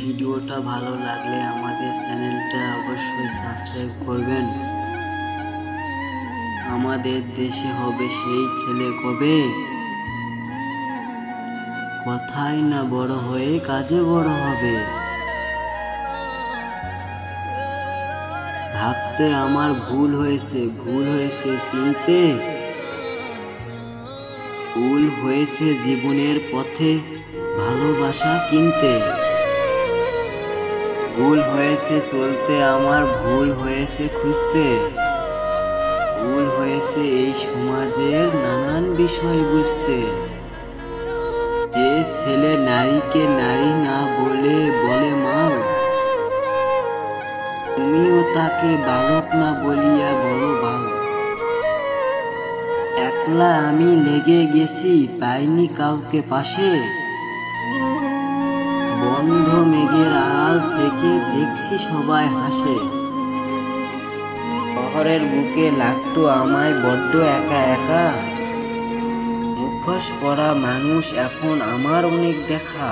ভিডিওটা ভালো লাগলে আমাদের চ্যানেলটা অবশ্যই সাবস্ক্রাইব করবেন। আমাদের দেশে হবে সেই ছেলে কবে, কথাই না বড় হয়ে কাজে বড় হবে। ভাবতে আমার ভুল হয়েছে চিনতে, ভুল হয়েছে জীবনের পথে ভালোবাসা কিনতে। ভুল হয়েছে চলতে আমার, ভুল হয়েছে খুঁজতে, ভুল হয়েছে এই সমাজের নানান বিষয় বুঝতে। যে ছেলে নারীকে নারী না বলে বলে মা, তুমিও তাকে বালক না বলিয়া বলো বাল। একলা আমি লেগে গেছি, পাইনি কাউকে পাশে। বন্ধ মেঘের আড়াল থেকে দেখছি সবাই হাসে। শহরের বুকে লাগতো আমায় বড্ড একা একা। মুখোশ পরা মানুষ এখন আমার অনেক দেখা।